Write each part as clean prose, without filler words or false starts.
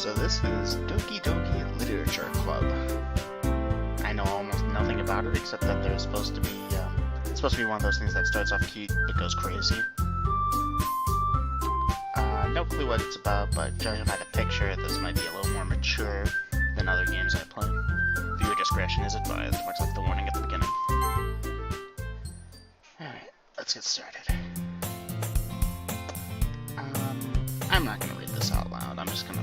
So this is Doki Doki Literature Club. I know almost nothing about it except that there's supposed to be one of those things that starts off cute but goes crazy. No clue what it's about, but judging by the picture, this might be a little more mature than other games I play. Viewer discretion is advised, much like the warning at the beginning. Alright, let's get started. I'm not gonna read this out loud, I'm just gonna...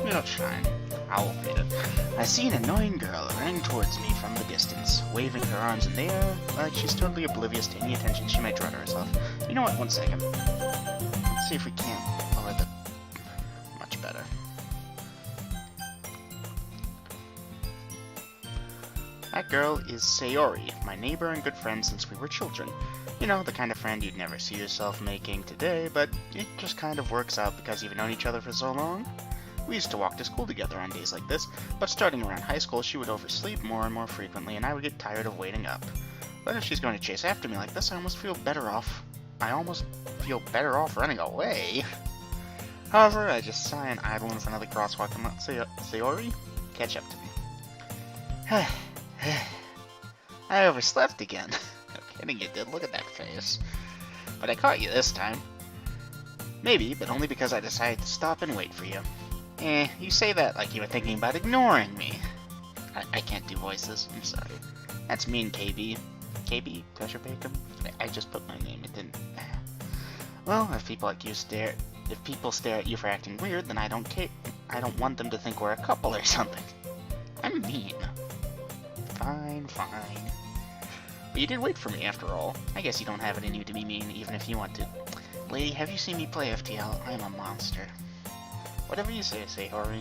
It'll shine. I'll read it. I see an annoying girl running towards me from the distance, waving her arms in the air like she's totally oblivious to any attention she might draw to herself. You know what, one second. Let's see if we can't lower the... Much better. That girl is Sayori, my neighbor and good friend since we were children. You know, the kind of friend you'd never see yourself making today, but it just kind of works out because you've known each other for so long. We used to walk to school together on days like this, but starting around high school she would oversleep more and more frequently and I would get tired of waiting up. But if she's going to chase after me like this, I almost feel better off running away. However, I just sigh and idle in front of the crosswalk and let Sayori catch up to me. I overslept again. No kidding, you did. Look at that face. But I caught you this time. Maybe, but only because I decided to stop and wait for you. You say that like you were thinking about ignoring me. I can't do voices, I'm sorry. That's mean, KB. KB? Pressure Bacon? I just put my name, it didn't... Well, if people stare at you for acting weird, then I don't care. I don't want them to think we're a couple or something. I'm mean. Fine. But you did wait for me after all. I guess you don't have it in you to be mean, even if you want to. Lady, have you seen me play FTL? I'm a monster. Whatever you say, Sayori.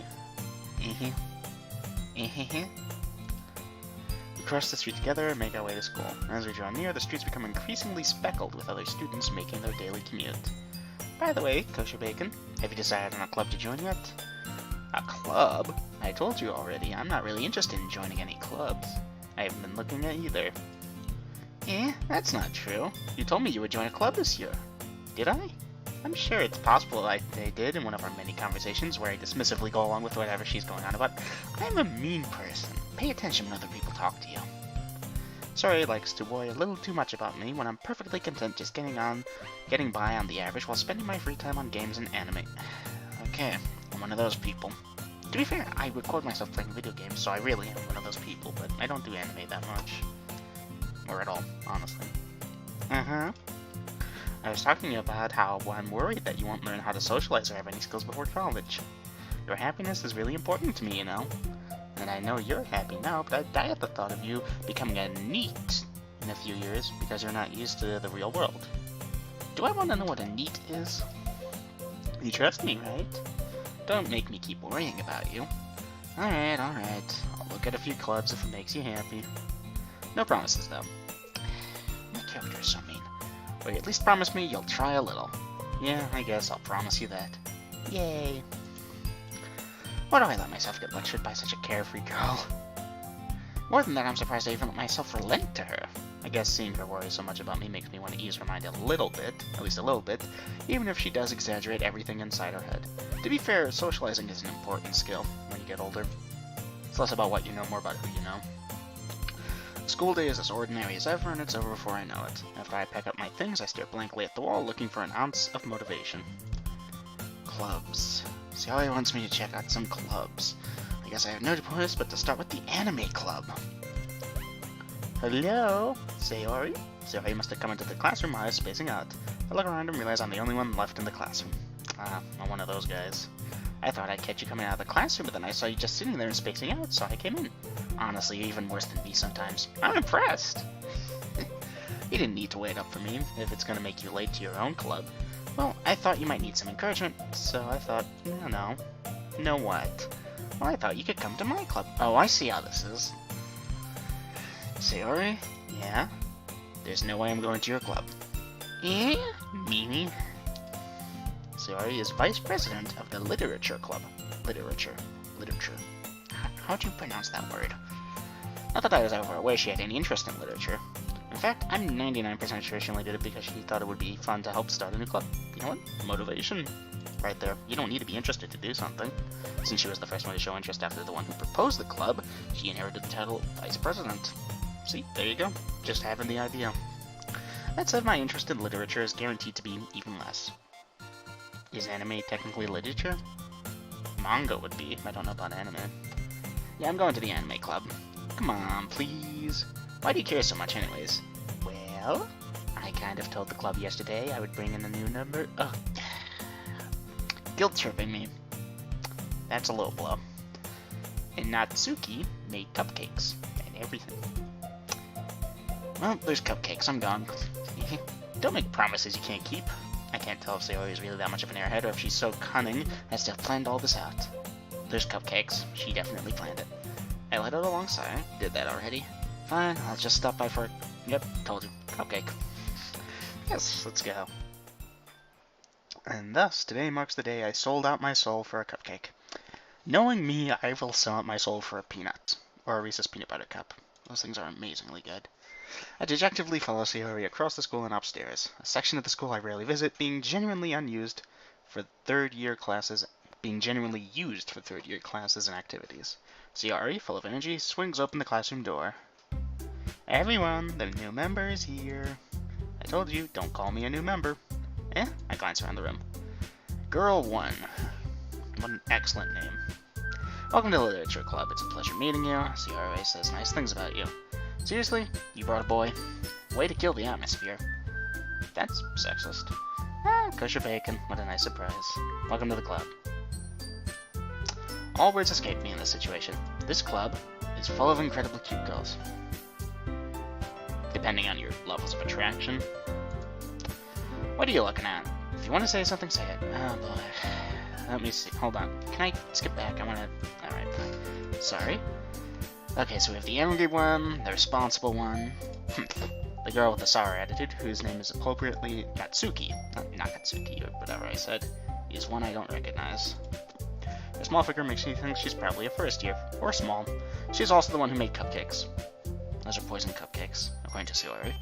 We cross the street together and make our way to school. As we draw near, the streets become increasingly speckled with other students making their daily commute. By the way, Kosher Bacon, have you decided on a club to join yet? A club? I told you already, I'm not really interested in joining any clubs. I haven't been looking at either. That's not true. You told me you would join a club this year. Did I? I'm sure it's possible I did in one of our many conversations where I dismissively go along with whatever she's going on about. I'm a mean person. Pay attention when other people talk to you. Sorry likes to worry a little too much about me when I'm perfectly content just getting by on the average while spending my free time on games and anime. Okay, I'm one of those people. To be fair, I record myself playing video games, so I really am one of those people, but I don't do anime that much. Or at all, honestly. I was talking about how I'm worried that you won't learn how to socialize or have any skills before college. Your happiness is really important to me, you know. And I know you're happy now, but I die at the thought of you becoming a NEET in a few years because you're not used to the real world. Do I want to know what a NEET is? You trust me, right? Don't make me keep worrying about you. Alright. I'll look at a few clubs if it makes you happy. No promises, though. My character is so mean. But at least promise me you'll try a little. Yeah, I guess I'll promise you that. Yay. Why do I let myself get lectured by such a carefree girl? More than that, I'm surprised I even let myself relent to her. I guess seeing her worry so much about me makes me want to ease her mind a little bit, at least a little bit, even if she does exaggerate everything inside her head. To be fair, socializing is an important skill when you get older. It's less about what you know, more about who you know. School day is as ordinary as ever, and it's over before I know it. After I pack up my things, I stare blankly at the wall, looking for an ounce of motivation. Clubs. Sayori wants me to check out some clubs. I guess I have no choice but to start with the anime club. Hello? Sayori? Sayori must have come into the classroom while I was spacing out. I look around and realize I'm the only one left in the classroom. I'm one of those guys. I thought I'd catch you coming out of the classroom, but then I saw you just sitting there and spacing out, so I came in. Honestly, you're even worse than me sometimes. I'm impressed! You didn't need to wait up for me, if it's gonna make you late to your own club. Well, I thought you might need some encouragement, so I thought, no. Know what? Well, I thought you could come to my club. Oh, I see how this is. Sayori? Yeah? There's no way I'm going to your club. Mimi? Sayori is vice president of the Literature Club. Literature. How do you pronounce that word? Not that I was ever aware she had any interest in literature. In fact, I'm 99% sure she only did it because she thought it would be fun to help start a new club. You know what? Motivation. Right there. You don't need to be interested to do something. Since she was the first one to show interest after the one who proposed the club, she inherited the title Vice President. See, there you go. Just having the idea. That said, my interest in literature is guaranteed to be even less. Is anime technically literature? Manga would be. I don't know about anime. Yeah, I'm going to the anime club. Come on, please. Why do you care so much anyways? Well, I kind of told the club yesterday I would bring in a new number. Ugh. Guilt-tripping me. That's a low blow. And Natsuki made cupcakes and everything. Well, there's cupcakes. I'm gone. Don't make promises you can't keep. I can't tell if Sayori is really that much of an airhead or if she's so cunning as to have planned all this out. There's cupcakes. She definitely planned it. I let it alongside. Did that already. Fine, I'll just stop by for... Yep, told you. Cupcake. Yes, let's go. And thus, today marks the day I sold out my soul for a cupcake. Knowing me, I will sell out my soul for a peanut. Or a Reese's Peanut Butter Cup. Those things are amazingly good. I dejectively follow Sayori across the school and upstairs, a section of the school I rarely visit, being genuinely used for third-year classes and activities. Sayori, full of energy, swings open the classroom door. Everyone, the new member is here. I told you, don't call me a new member. I glance around the room. Girl 1. What an excellent name. Welcome to the Literature Club. It's a pleasure meeting you. Sayori says nice things about you. Seriously? You brought a boy? Way to kill the atmosphere. That's sexist. Kosher bacon. What a nice surprise. Welcome to the club. All words escape me in this situation. This club is full of incredibly cute girls. Depending on your levels of attraction. What are you looking at? If you want to say something, say it. Oh boy. Let me see. Hold on. Can I skip back? I want to... Alright, fine. Sorry. Okay, so we have the angry one, the responsible one, the girl with the sour attitude, whose name is appropriately Natsuki. Not Nakatsuki, or whatever I said, is one I don't recognize. Her small figure makes me think she's probably a first year, or small. She's also the one who made cupcakes. Those are poison cupcakes, according to Sayori.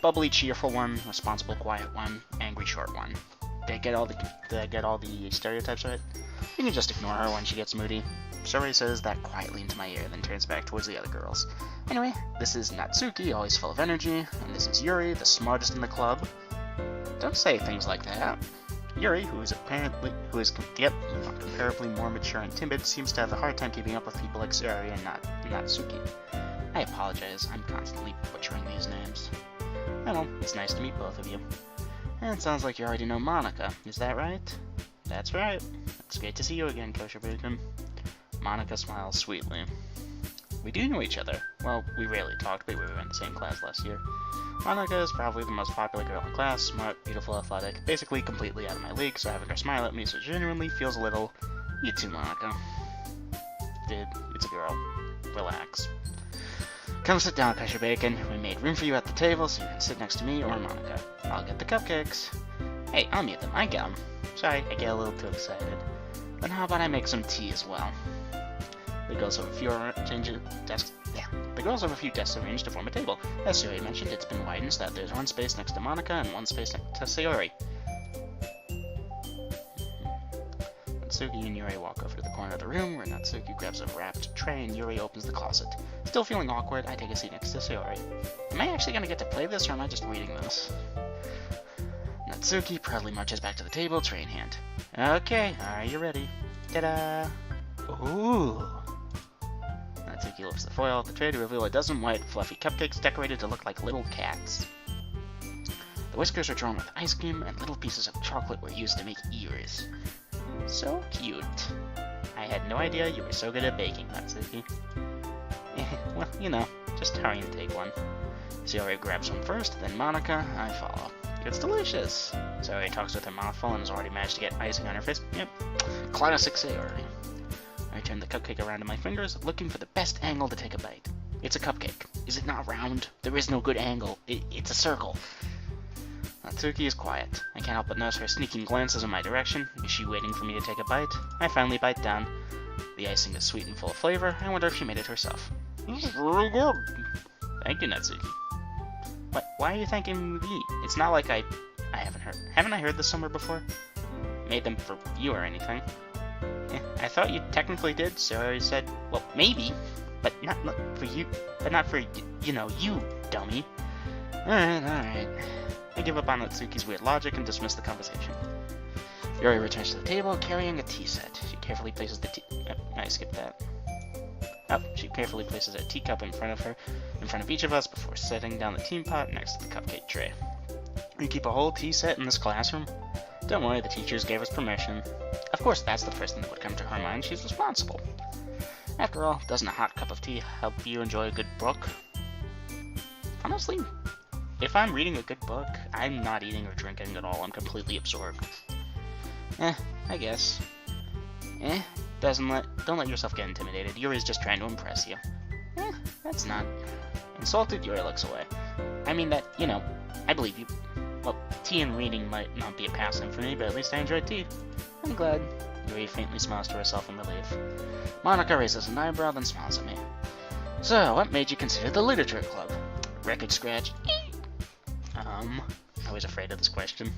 Bubbly, cheerful one, responsible, quiet one, angry, short one. Did I get all the stereotypes right? You can just ignore her when she gets moody. Sayori says that quietly into my ear, then turns back towards the other girls. Anyway, this is Natsuki, always full of energy, and this is Yuri, the smartest in the club. Don't say things like that. Yuri, who is comparably more mature and timid, seems to have a hard time keeping up with people like Sayori and Natsuki. I apologize, I'm constantly butchering these names. Well, it's nice to meet both of you. And it sounds like you already know Monica, is that right? That's right. It's great to see you again, Kosher Bacon. Monica smiles sweetly. We do know each other. Well, we rarely talked, but we were in the same class last year. Monica is probably the most popular girl in class, smart, beautiful, athletic, basically completely out of my league, so having her smile at me so genuinely feels a little... You too, Monica. Dude, it's a girl. Relax. Come sit down, Kosher Bacon. We made room for you at the table, so you can sit next to me or Monica. I'll get the cupcakes. Hey, I'll meet them. I get them. Sorry, I get a little too excited. Then how about I make some tea as well? The girls have a few desks arranged to form a table. As Sayori mentioned, it's been widened so that there's one space next to Monica and one space next to Sayori. Natsuki and Yuri walk over to the corner of the room, where Natsuki grabs a wrapped tray and Yuri opens the closet. Still feeling awkward, I take a seat next to Sayori. Am I actually going to get to play this, or am I just reading this? Natsuki proudly marches back to the table, tray in hand. Okay, are you ready? Ta-da! Ooh! Natsuki lifts the foil off the tray to reveal a dozen white, fluffy cupcakes decorated to look like little cats. The whiskers are drawn with ice cream, and little pieces of chocolate were used to make ears. So cute. I had no idea you were so good at baking, Natsuki. Well, you know, just hurry and take one. Sayori grabs one first, then Monica, I follow. It's delicious! Sayori talks with her mouth full and has already managed to get icing on her fist. Yep, classic Sayori. I turn the cupcake around in my fingers, looking for the best angle to take a bite. It's a cupcake. Is it not round? There is no good angle. It's a circle. Natsuki is quiet. I can't help but notice her sneaking glances in my direction. Is she waiting for me to take a bite? I finally bite down. The icing is sweet and full of flavor. I wonder if she made it herself. This is really good. Thank you, Natsuki. What? Why are you thanking me? It's not like I haven't I heard this somewhere before? Made them for you or anything. I thought you technically did, so I said, well, maybe, but not for you, but not for, you, dummy. Alright. I give up on Natsuki's weird logic and dismiss the conversation. Yuri returns to the table, carrying a tea set. She carefully places the tea... Oh, I skipped that. Oh, she carefully places a teacup in front of each of us before setting down the teapot next to the cupcake tray. You keep a whole tea set in this classroom? Don't worry, the teachers gave us permission. Of course, that's the first thing that would come to her mind. She's responsible. After all, doesn't a hot cup of tea help you enjoy a good book? Honestly, if I'm reading a good book, I'm not eating or drinking at all. I'm completely absorbed. I guess. Don't let yourself get intimidated. Yuri's just trying to impress you. That's not... Insulted, Yuri looks away. I mean that, I believe you. Well, tea and reading might not be a pastime for me, but at least I enjoyed tea. I'm glad. Yuri faintly smiles to herself in relief. Monica raises an eyebrow, then smiles at me. So, what made you consider the literature club? Record scratch. I was afraid of this question.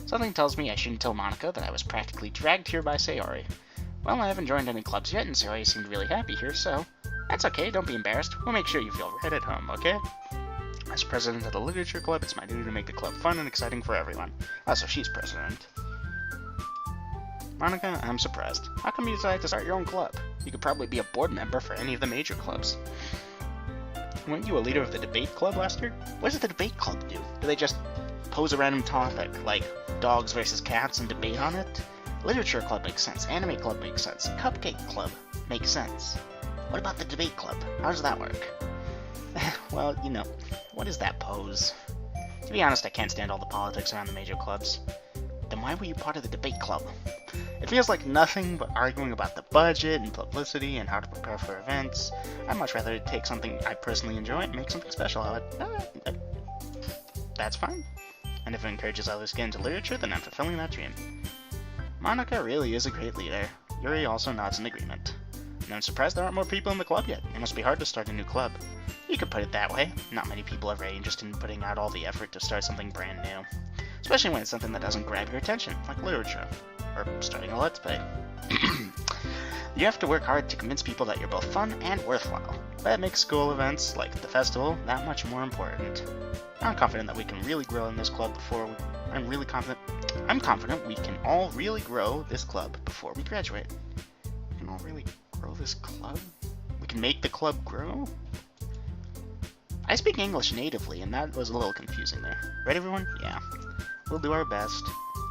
Something tells me I shouldn't tell Monica that I was practically dragged here by Sayori. Well, I haven't joined any clubs yet, and Sayori seemed really happy here, so... That's okay, don't be embarrassed. We'll make sure you feel right at home, okay? As president of the literature club, it's my duty to make the club fun and exciting for everyone. So she's president. Monica, I'm surprised. How come you decided to start your own club? You could probably be a board member for any of the major clubs. Weren't you a leader of the debate club last year? What does the debate club do? Do they just pose a random topic, like dogs versus cats, and debate on it? Literature club makes sense. Anime club makes sense. Cupcake club makes sense. What about the debate club? How does that work? Well, what is that pose? To be honest, I can't stand all the politics around the major clubs. Then why were you part of the debate club? It feels like nothing but arguing about the budget and publicity and how to prepare for events. I'd much rather take something I personally enjoy and make something special out of it. That's fine. And if it encourages others to get into literature, then I'm fulfilling that dream. Monica really is a great leader. Yuri also nods in agreement. And I'm surprised there aren't more people in the club yet. It must be hard to start a new club. You could put it that way. Not many people are very interested in putting out all the effort to start something brand new. Especially when it's something that doesn't grab your attention, like literature. Or starting a Let's Play. You have to work hard to convince people that you're both fun and worthwhile. That makes school events, like the festival, that much more important. I'm confident that we can really grow in this club I'm confident we can all really grow this club before we graduate. We can all really grow this club? We can make the club grow? I speak English natively, and that was a little confusing there. Right, everyone? Yeah. We'll do our best.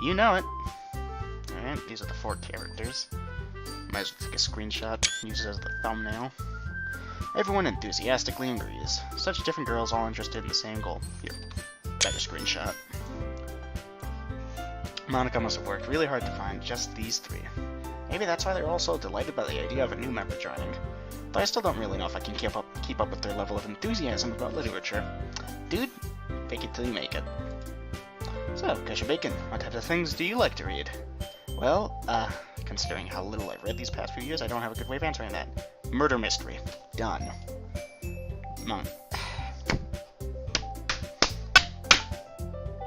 You know it. Alright, these are the 4 characters. Might as well take a screenshot, use it as the thumbnail. Everyone enthusiastically agrees. Such different girls all interested in the same goal. Here, better screenshot. Monica must have worked really hard to find just these 3. Maybe that's why they're all so delighted by the idea of a new member joining. But I still don't really know if I can keep up with their level of enthusiasm about literature. Dude, fake it till you make it. So, Kusha Bacon, what types of things do you like to read? Well, considering how little I've read these past few years, I don't have a good way of answering that. Murder mystery. Done.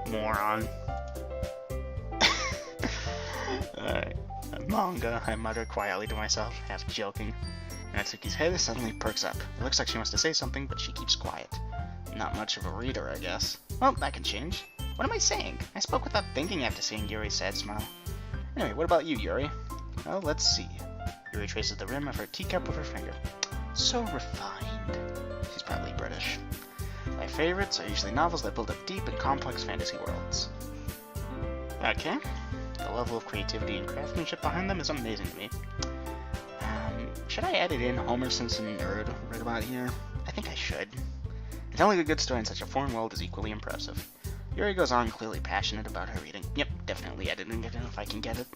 Moron. Alright. Manga, I muttered quietly to myself, half joking. Natsuki's head suddenly perks up. It looks like she wants to say something, but she keeps quiet. Not much of a reader, I guess. Well, that can change. What am I saying? I spoke without thinking after seeing Yuri's sad smile. Anyway, what about you, Yuri? Well, let's see. Yuri traces the rim of her teacup with her finger. So refined. She's probably British. My favorites are usually novels that build up deep and complex fantasy worlds. Okay. The level of creativity and craftsmanship behind them is amazing to me. Should I edit in Homer Simpson nerd right about here? I think I should. Telling a good story in such a foreign world is equally impressive. Yuri goes on, clearly passionate about her reading. Yep, definitely editing it if I can get it.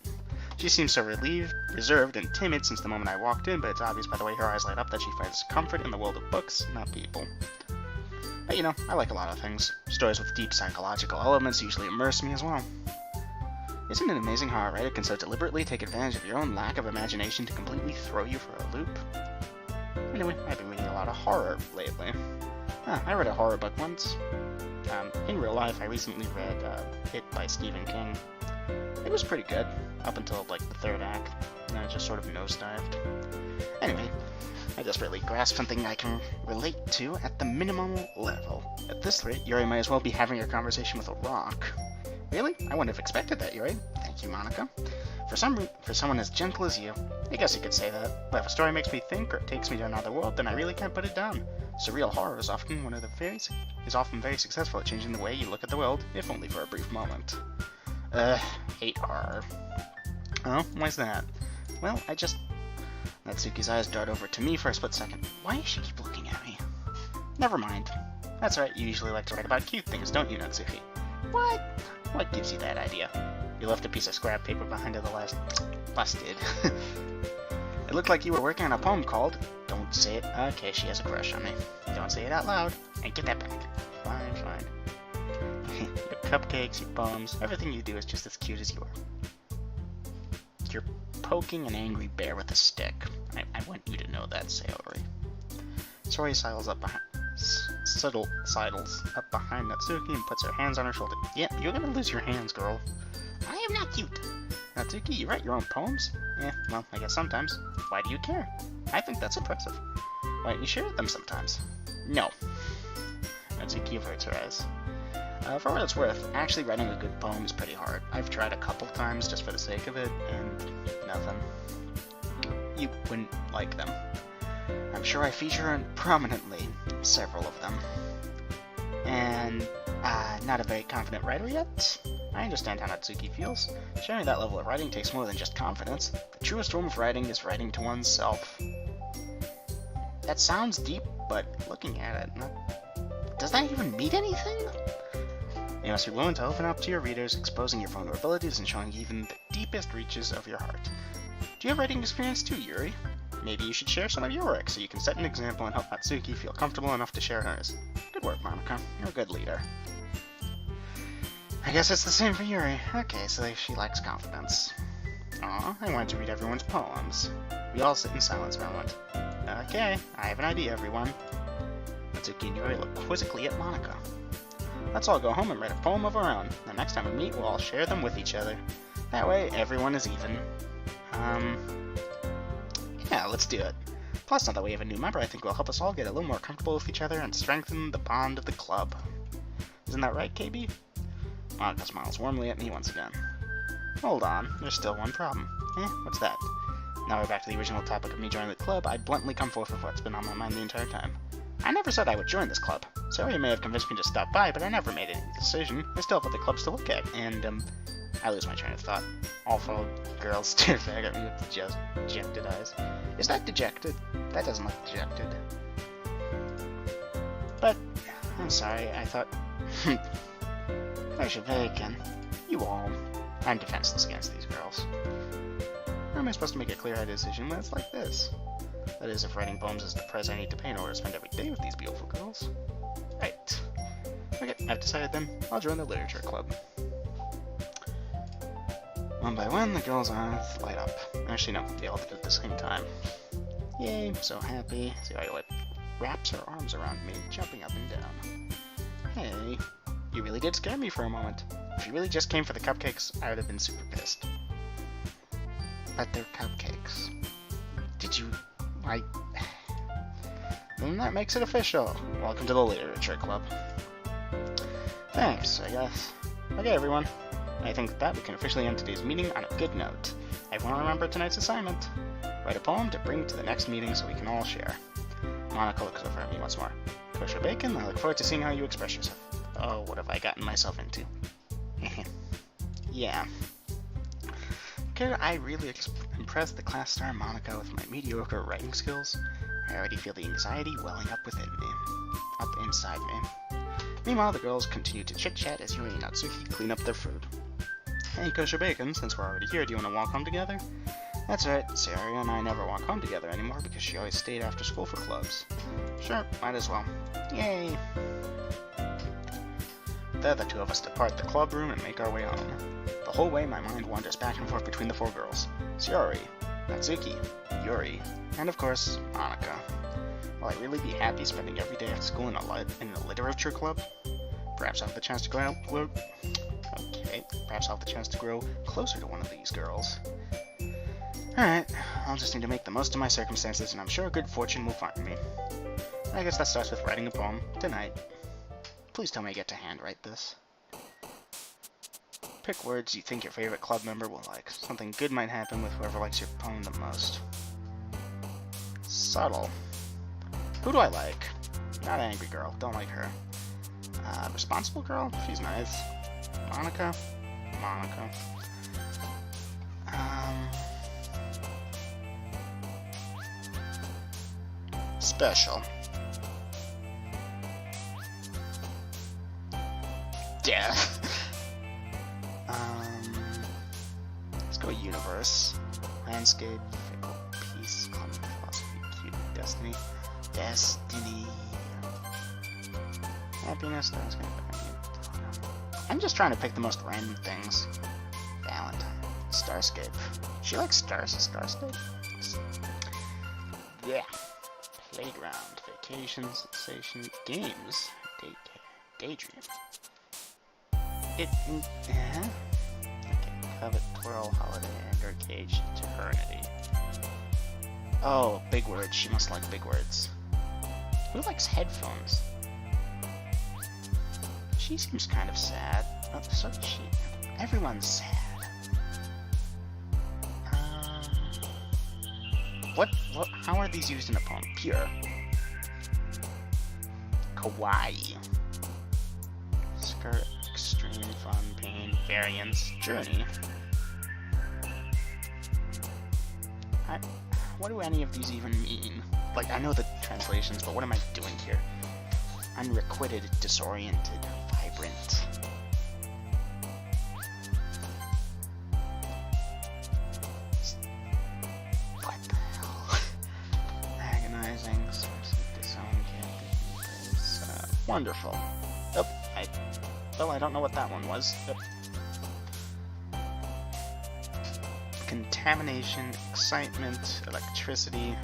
She seems so relieved, reserved, and timid since the moment I walked in, but it's obvious by the way her eyes light up that she finds comfort in the world of books, not people. But I like a lot of things. Stories with deep psychological elements usually immerse me as well. Isn't it amazing how a writer can so deliberately take advantage of your own lack of imagination to completely throw you for a loop? Anyway, I've been reading a lot of horror lately. I read a horror book once. In real life, I recently read It by Stephen King. It was pretty good, up until like the third act, and then it just sort of nosedived. Anyway, I just really grasped something I can relate to at the minimum level. At this rate, Yuri might as well be having a conversation with a rock. Really? I wouldn't have expected that, Yuri. Thank you, Monica. For someone as gentle as you, I guess you could say that. But if a story makes me think or takes me to another world, then I really can't put it down. Surreal horror is often very successful at changing the way you look at the world, if only for a brief moment. Hate horror. Oh, why's that? Well, Natsuki's eyes dart over to me for a split second. Why does she keep looking at me? Never mind. That's right, you usually like to write about cute things, don't you, Natsuki? What? What gives you that idea? You left a piece of scrap paper behind at the last... Busted. It looked like you were working on a poem called... Don't say it. Okay, she has a crush on me. Don't say it out loud. And get that back. Fine, fine. Your cupcakes, your poems, everything you do is just as cute as you are. You're poking an angry bear with a stick. I want you to know that, Sayori. Sori sidles up behind Natsuki and puts her hands on her shoulder. Yeah, you're gonna lose your hands, girl. I am not cute. Natsuki, you write your own poems? Yeah, well, I guess sometimes. Why do you care? I think that's impressive. Why don't you share them sometimes? No. Natsuki averts her eyes. For what it's worth, actually writing a good poem is pretty hard. I've tried a couple times just for the sake of it, and nothing. You wouldn't like them. I'm sure I feature prominently several of them. And, not a very confident writer yet? I understand how Natsuki feels. Sharing that level of writing takes more than just confidence. The truest form of writing is writing to oneself. That sounds deep, but looking at it, does that even mean anything? You must be willing to open up to your readers, exposing your vulnerabilities and showing even the deepest reaches of your heart. Do you have writing experience too, Yuri? Maybe you should share some of your work so you can set an example and help Natsuki feel comfortable enough to share hers. Good work, Monica. You're a good leader. I guess it's the same for Yuri. Okay, so she lacks confidence. Aw, I wanted to read everyone's poems. We all sit in silence for a moment. Okay, I have an idea, everyone. Natsuki and Yuri look quizzically at Monica. Let's all go home and write a poem of our own. The next time we meet, we'll all share them with each other. That way, everyone is even. Yeah, let's do it. Plus, now that we have a new member, I think will help us all get a little more comfortable with each other and strengthen the bond of the club. Isn't that right, KB? Monica smiles warmly at me once again. Hold on, there's still one problem. What's that? Now we're back to the original topic of me joining the club. I bluntly come forth with what's been on my mind the entire time. I never said I would join this club. Sorry, you may have convinced me to stop by, but I never made any decision. I still have other clubs to look at, and, I lose my train of thought. All fellow girls stare back at me with just dejected eyes. Is that dejected? That doesn't look dejected. But, I'm sorry, I thought... There's your bacon. You all. I'm defenseless against these girls. How am I supposed to make a clear-eyed decision when it's like this? That is, if writing poems is the price I need to pay in order to spend every day with these beautiful girls. Right. Okay, I've decided then. I'll join the literature club. One by one, the girls' eyes light up. Actually, no, they all did it at the same time. Yay, I'm so happy. See how I wraps her arms around me, jumping up and down. Hey, you really did scare me for a moment. If you really just came for the cupcakes, I would have been super pissed. But they're cupcakes. Did you... Then that makes it official. Welcome to the literature club. Thanks, I guess. Okay, everyone. I think with that we can officially end today's meeting on a good note. Everyone remember tonight's assignment. Write a poem to bring to the next meeting so we can all share. Monica looks over at me once more. Kosher Bacon, I look forward to seeing how you express yourself. Oh, what have I gotten myself into? Yeah. Could I really impress the class star Monica with my mediocre writing skills? I already feel the anxiety welling up within me. Up inside me. Meanwhile, the girls continue to chit-chat as Yuri and Natsuki clean up their food. Hey, Kosher Bacon, since we're already here, do you want to walk home together? That's right, Saria and I never walk home together anymore because she always stayed after school for clubs. Sure, might as well. Yay! There, the two of us depart the club room and make our way home. The whole way, my mind wanders back and forth between the four girls. Saori, Natsuki, Yuri, and of course, Monica. Will I really be happy spending every day at school in a literature club? Perhaps I'll have the chance to perhaps I'll have the chance to grow closer to one of these girls. Alright, I'll just need to make the most of my circumstances, and I'm sure good fortune will find me. I guess that starts with writing a poem tonight. Please tell me I get to handwrite this. Pick words you think your favorite club member will like. Something good might happen with whoever likes your poem the most. Subtle. Who do I like? Not angry girl. Don't like her. Responsible girl? She's nice. Monica? Monica. Special. Death. Let's go universe. Landscape. Fickle. Peace. Common philosophy. Cute. Destiny. Destiny. Happiness. I'm just trying to pick the most random things. Valentine. Starscape. She likes stars. Starscape. Yeah. Playground. Vacation. Sensation. Games. Daydream. Okay. Covet, twirl, holiday, anger, cage, eternity. Oh, big words. She must like big words. Who likes headphones? She seems kind of sad. Oh, so is she. Everyone's sad. How are these used in a poem? Pure. Kawaii. Skirt, extreme, fun, pain, variance, journey. What do any of these even mean? Like, I know the translations, but what am I doing here? Unrequited, disoriented, vibrant. What the hell? Agonizing, disowned, wonderful. I don't know what that one was. Contamination, excitement, electricity,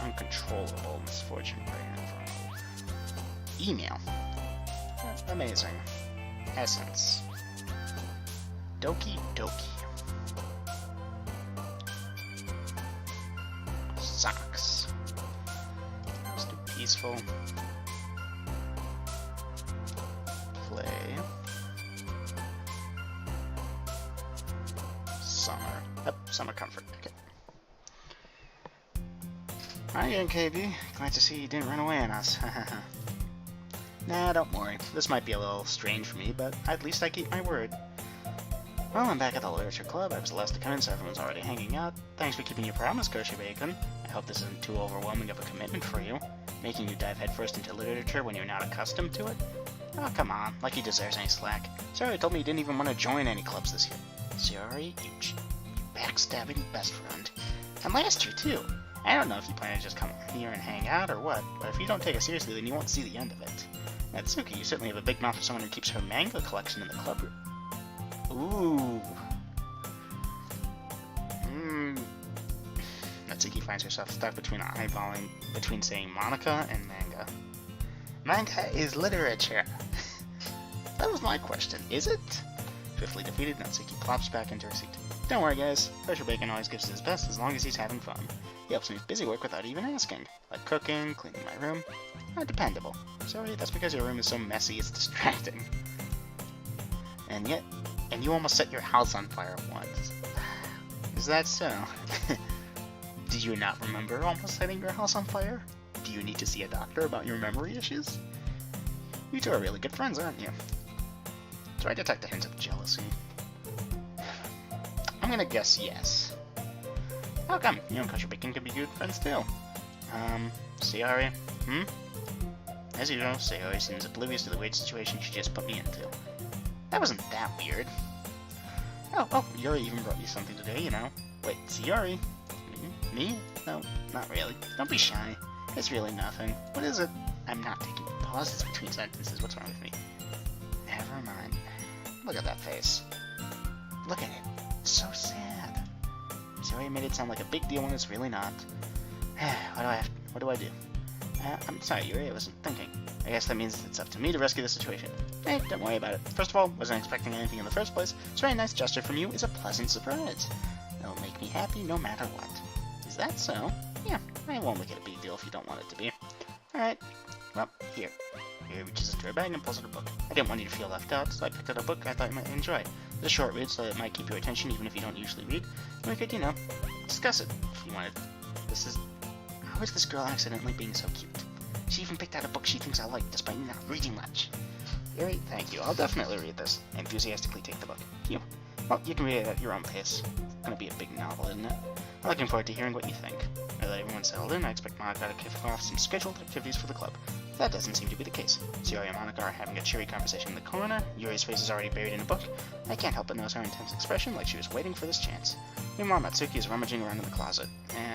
uncontrollable, misfortune, infernal. Email. Amazing. Essence. Doki Doki. Socks. Let's do peaceful. Play. Summer. Yep, summer comfort. Okay. Hi again, KB. Glad to see you didn't run away on us. Nah, don't worry. This might be a little strange for me, but at least I keep my word. Well, I'm back at the Literature Club. I was the last to come in, so everyone's already hanging out. Thanks for keeping your promise, Kosher Bacon. I hope this isn't too overwhelming of a commitment for you, making you dive headfirst into literature when you're not accustomed to it. Oh, come on, like he deserves any slack. Sorry, told me you didn't even want to join any clubs this year. Sorry, you backstabbing best friend. And last year, too. I don't know if you plan to just come here and hang out or what, but if you don't take it seriously, then you won't see the end of it. Natsuki, you certainly have a big mouth for someone who keeps her manga collection in the club room. Ooh. Natsuki finds herself stuck between saying Monica and manga. Manga is literature. That was my question, is it? Swiftly defeated, Natsuki plops back into her seat. Don't worry, guys. Kosher Bacon always gives his best as long as he's having fun. He helps me with busy work without even asking, like cooking, cleaning my room. Dependable. Sorry, that's because your room is so messy it's distracting. And you almost set your house on fire once. Is that so? Do you not remember almost setting your house on fire? Do you need to see a doctor about your memory issues? You two are really good friends, aren't you? Do I detect a hint of jealousy? I'm gonna guess yes. How come? You and Kosher Bacon could be good friends too. Sayori? As usual, Sayori seems oblivious to the weird situation she just put me into. That wasn't that weird. Oh, Yuri even brought you something today, you know. Wait, Sayori? Me? No, not really. Don't be shy. It's really nothing. What is it? I'm not taking pauses between sentences. What's wrong with me? Never mind. Look at that face. Look at it. It's so sad. Sayori made it sound like a big deal when it's really not. What do I do? I'm sorry, Yuri, I wasn't thinking. I guess that means it's up to me to rescue the situation. Hey, don't worry about it. First of all, wasn't expecting anything in the first place, so a nice gesture from you is a pleasant surprise. It'll make me happy no matter what. Is that so? Yeah, I won't make it a big deal if you don't want it to be. Alright, well, here. He reaches into her bag and pulls out a book. I didn't want you to feel left out, so I picked out a book I thought you might enjoy. It's a short read, so it might keep your attention even if you don't usually read. And we could, you know, discuss it if you wanted. How is this girl accidentally being so cute? She even picked out a book she thinks I like, despite not reading much. Yuri, thank you. I'll definitely read this. I enthusiastically take the book. You. Well, you can read it at your own pace. It's gonna be a big novel, isn't it? I'm looking forward to hearing what you think. Now that everyone's settled in, I expect Monica to kick off some scheduled activities for the club. That doesn't seem to be the case. Sayori and Monica are having a cheery conversation in the corner. Yuri's face is already buried in a book. I can't help but notice her intense expression, like she was waiting for this chance. Meanwhile, Natsuki is rummaging around in the closet.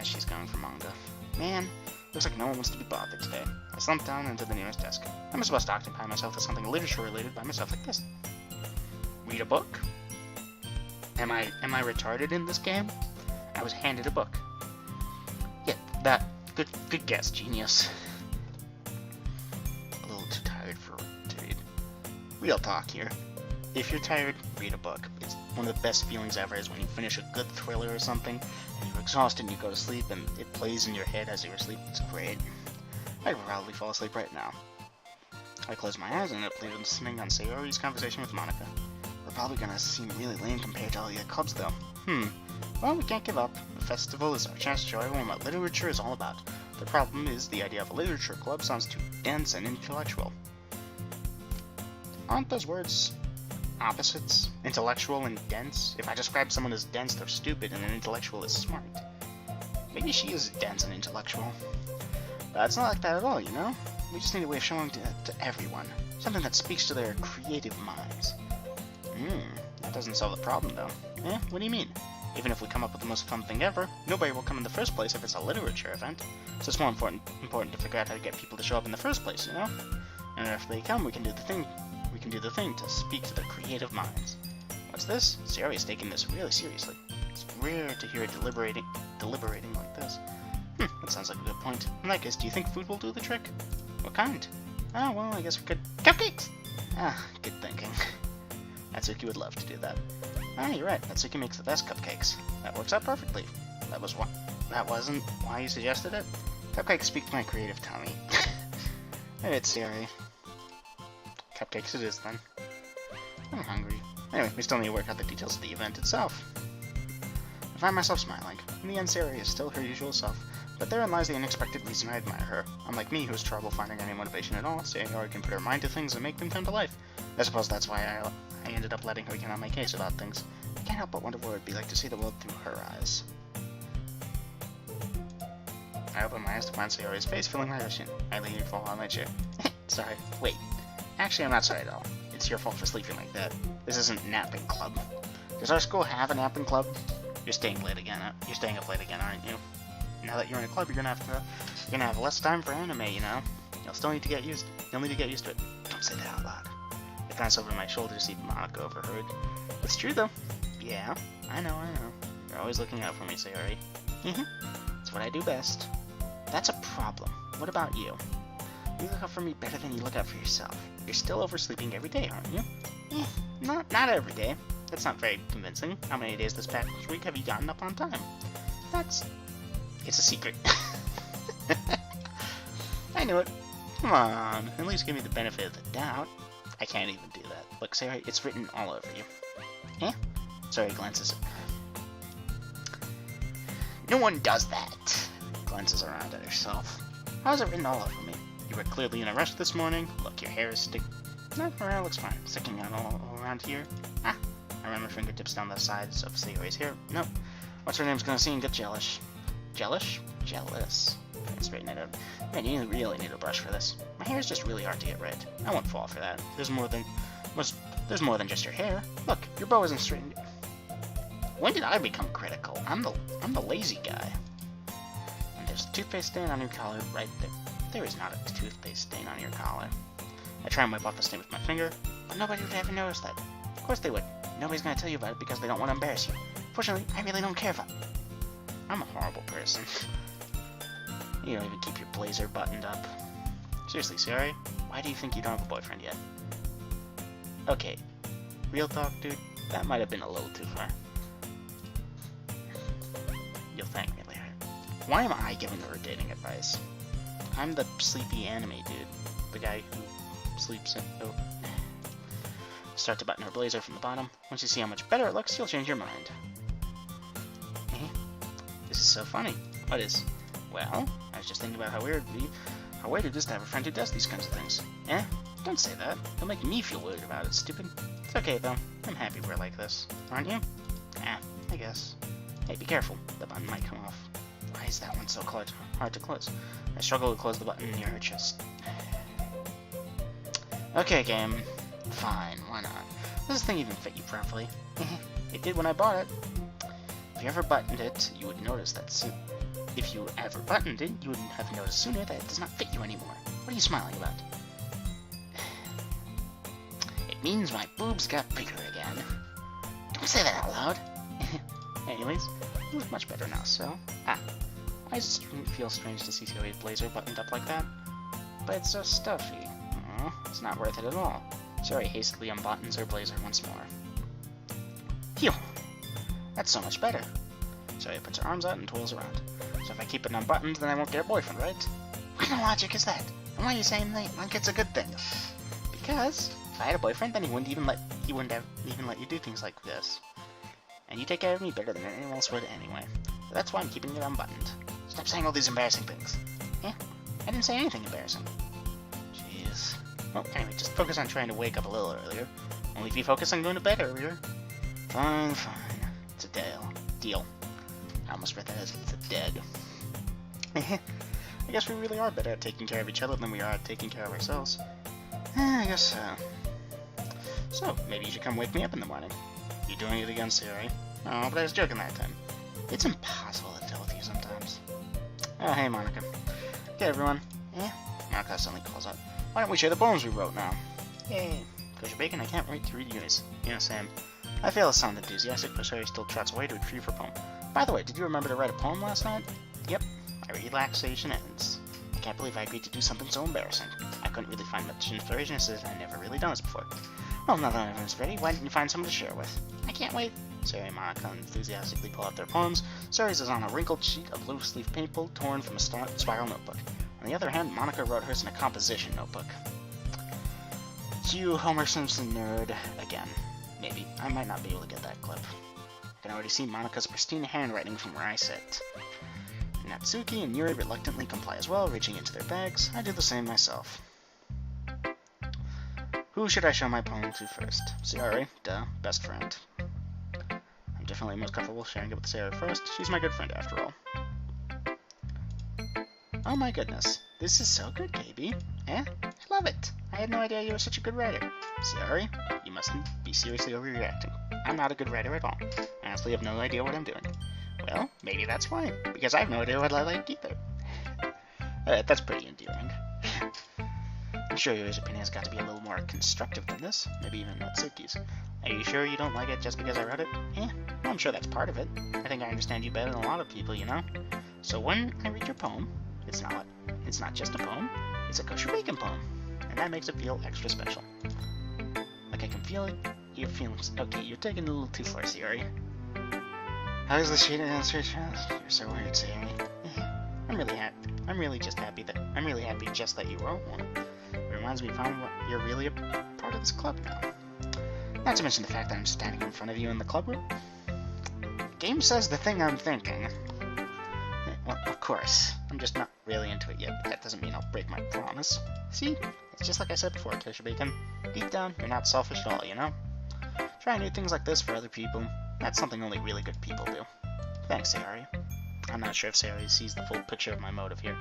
She's going for manga. Man, looks like no one wants to be bothered today. I slumped down into the nearest desk. I'm supposed to occupy myself with something literature-related by myself like this. Read a book? Am I retarded in this game? I was handed a book. Yeah, that. Good guess, genius. A little too tired to read. Real talk here. If you're tired, read a book. It's one of the best feelings ever is when you finish a good thriller or something, and you're exhausted and you go to sleep, and it plays in your head as you're asleep. It's great. I'd probably fall asleep right now. I closed my eyes and ended up listening on Sayori's conversation with Monica. We're probably gonna seem really lame compared to all the other clubs, though. Well, we can't give up. The festival is our chance to show everyone what literature is all about. The problem is, the idea of a literature club sounds too dense and intellectual. Aren't those words opposites? Intellectual and dense? If I describe someone as dense, they're stupid, and an intellectual is smart. Maybe she is dense and intellectual. But it's not like that at all, you know? We just need a way of showing to everyone. Something that speaks to their creative minds. That doesn't solve the problem, though. What do you mean? Even if we come up with the most fun thing ever, nobody will come in the first place if it's a literature event. So it's more important to figure out how to get people to show up in the first place, you know? And if they come, we can do the thing. We can do the thing to speak to their creative minds. What's this? Sayori's taking this really seriously. It's rare to hear her deliberating like this. That sounds like a good point. In that case, do you think food will do the trick? What kind? Oh, well, I guess we could... Cupcakes! Good thinking. Natsuki would love to do that. You're right. Natsuki makes the best cupcakes. That works out perfectly. That wasn't why you suggested it? Cupcakes speak to my creative tummy. Alright, Sayori. Cupcakes it is, then. I'm hungry. Anyway, we still need to work out the details of the event itself. I find myself smiling. In the end, Sayori is still her usual self, but therein lies the unexpected reason I admire her. Unlike me, who has trouble finding any motivation at all, Sayori can put her mind to things and make them come to life. I suppose that's why I ended up letting her get on my case about things. I can't help but wonder what it would be like to see the world through her eyes. I open my eyes to find Sayori's face filling my ocean. I lean and fall on my chair. Sorry. Wait. Actually, I'm not sorry at all. It's your fault for sleeping like that. This isn't napping club. Does our school have a napping club? You're staying up late again, aren't you? Now that you're in a club, you're gonna have less time for anime, you know? You'll need to get used to it. Don't say that out loud. I glance over my shoulder to see if Monica overheard. It's true, though. Yeah, I know. You're always looking out for me, Sayori. It's what I do best. That's a problem. What about you? You look out for me better than you look out for yourself. You're still oversleeping every day, aren't you? Not every day. That's not very convincing. How many days this past week have you gotten up on time? It's a secret. I knew it. Come on, at least give me the benefit of the doubt. I can't even do that. Look, Sayori, it's written all over you. Sayori glances. No one does that. Glances around at herself. How is it written all over me? You were clearly in a rush this morning. Look, your hair is No, her hair looks fine. Sticking out all around here. I run my fingertips down the sides of Sayori's hair. Nope. What's her name's gonna see and get jealous. Jealous? Jealous. I straighten it out. Man, you really need a brush for this. My hair is just really hard to get red. I won't fall for that. There's more than just your hair. Look, your bow isn't straightened. When did I become critical? I'm the lazy guy. And there's a toothpaste stain on your collar right there. There is not a toothpaste stain on your collar. I try and wipe off the stain with my finger, but nobody would ever notice that. Of course they would. Nobody's gonna tell you about it because they don't want to embarrass you. Fortunately, I really don't care about it. I'm a horrible person. You don't even keep your blazer buttoned up. Seriously, Sayori, why do you think you don't have a boyfriend yet? Okay, real talk, dude, that might have been a little too far. You'll thank me later. Why am I giving her dating advice? I'm the sleepy anime dude. The guy who sleeps in... Oh. Start to button her blazer from the bottom. Once you see how much better it looks, you'll change your mind. This is so funny. What is? Well, I was just thinking about how weird it is to have a friend who does these kinds of things. Eh? Don't say that. It'll make me feel weird about it, stupid. It's okay, though. I'm happy we're like this. Aren't you? I guess. Hey, be careful. The button might come off. Why is that one so hard to close? I struggle to close the button near her chest. Okay, game. Fine, why not? Does this thing even fit you properly? It did when I bought it. If you ever buttoned it, you would notice that soon. If you ever buttoned it, you would have noticed sooner that it does not fit you anymore. What are you smiling about? It means my boobs got bigger again. Don't say that out loud. Anyways, it was much better now, so... Why does it feel strange to see Sayori's blazer buttoned up like that? But it's so stuffy. It's not worth it at all. Sayori hastily unbuttons her blazer once more. Phew! That's so much better. Sayori puts her arms out and twirls around. So if I keep it unbuttoned, then I won't get a boyfriend, right? What kind of logic is that? And why are you saying that like it's a good thing? Because if I had a boyfriend, then he wouldn't even let you do things like this. And you take care of me better than anyone else would anyway. So that's why I'm keeping it unbuttoned. Stop saying all these embarrassing things. I didn't say anything embarrassing. Jeez. Well, anyway, just focus on trying to wake up a little earlier. Only if you focus on going to bed earlier. Fine. It's a deal. I almost read that as it's a dead. I guess we really are better at taking care of each other than we are at taking care of ourselves. I guess so. So, maybe you should come wake me up in the morning. You doing it again, Sayori? Oh, but I was joking that time. It's impossible to tell with you sometimes. Oh, hey, Monica. Okay, everyone. Monica suddenly calls out. Why don't we share the poems we wrote now? Yay. Kosher Bacon, I can't wait to read yours. Sam. I fail to sound enthusiastic, but Sayori still trots away to retrieve her poem. By the way, did you remember to write a poem last night? Yep. My relaxation ends. I can't believe I agreed to do something so embarrassing. I couldn't really find much inspiration since I've never really done this before. Well, now that everyone's ready, why didn't you find someone to share with? I can't wait. Sayori and Monica enthusiastically pull out their poems. Sayori's is on a wrinkled sheet of loose-leaf paper torn from a spiral notebook. On the other hand, Monica wrote hers in a composition notebook. Cue Homer Simpson nerd again. Maybe. I might not be able to get that clip. I can already see Monica's pristine handwriting from where I sit. Natsuki and Yuri reluctantly comply as well, reaching into their bags. I do the same myself. Who should I show my poem to first? Sayori, duh, best friend. I'm definitely most comfortable sharing it with Sayori first. She's my good friend after all. Oh my goodness, this is so good, KB. I love it. I had no idea you were such a good writer. Sayori, you mustn't be seriously overreacting. I'm not a good writer at all. I honestly have no idea what I'm doing. Well, maybe that's why, because I have no idea what I like either. That's pretty endearing. I'm sure Yuri's opinion has got to be a little more constructive than this, maybe even Natsuki's. Are you sure you don't like it just because I wrote it? Well, I'm sure that's part of it. I think I understand you better than a lot of people, you know? So when I read your poem, it's not just a poem, it's a kosher bacon poem, and that makes it feel extra special. Like I can feel it, your feelings. Okay, you're taking it a little too far, Sayori. How's the shade answer? You're so weird, Sayori. I'm really happy. I'm really happy just that you wrote one. It reminds me you're really a part of this club now. Not to mention the fact that I'm standing in front of you in the club room. Game says the thing I'm thinking. Well, of course. I'm just not really into it yet, but that doesn't mean I'll break my promise. See? It's just like I said before, Kosher Bacon. Deep down, you're not selfish at all, you know? Trying new things like this for other people, that's something only really good people do. Thanks, Sayori. I'm not sure if Sayori sees the full picture of my motive here.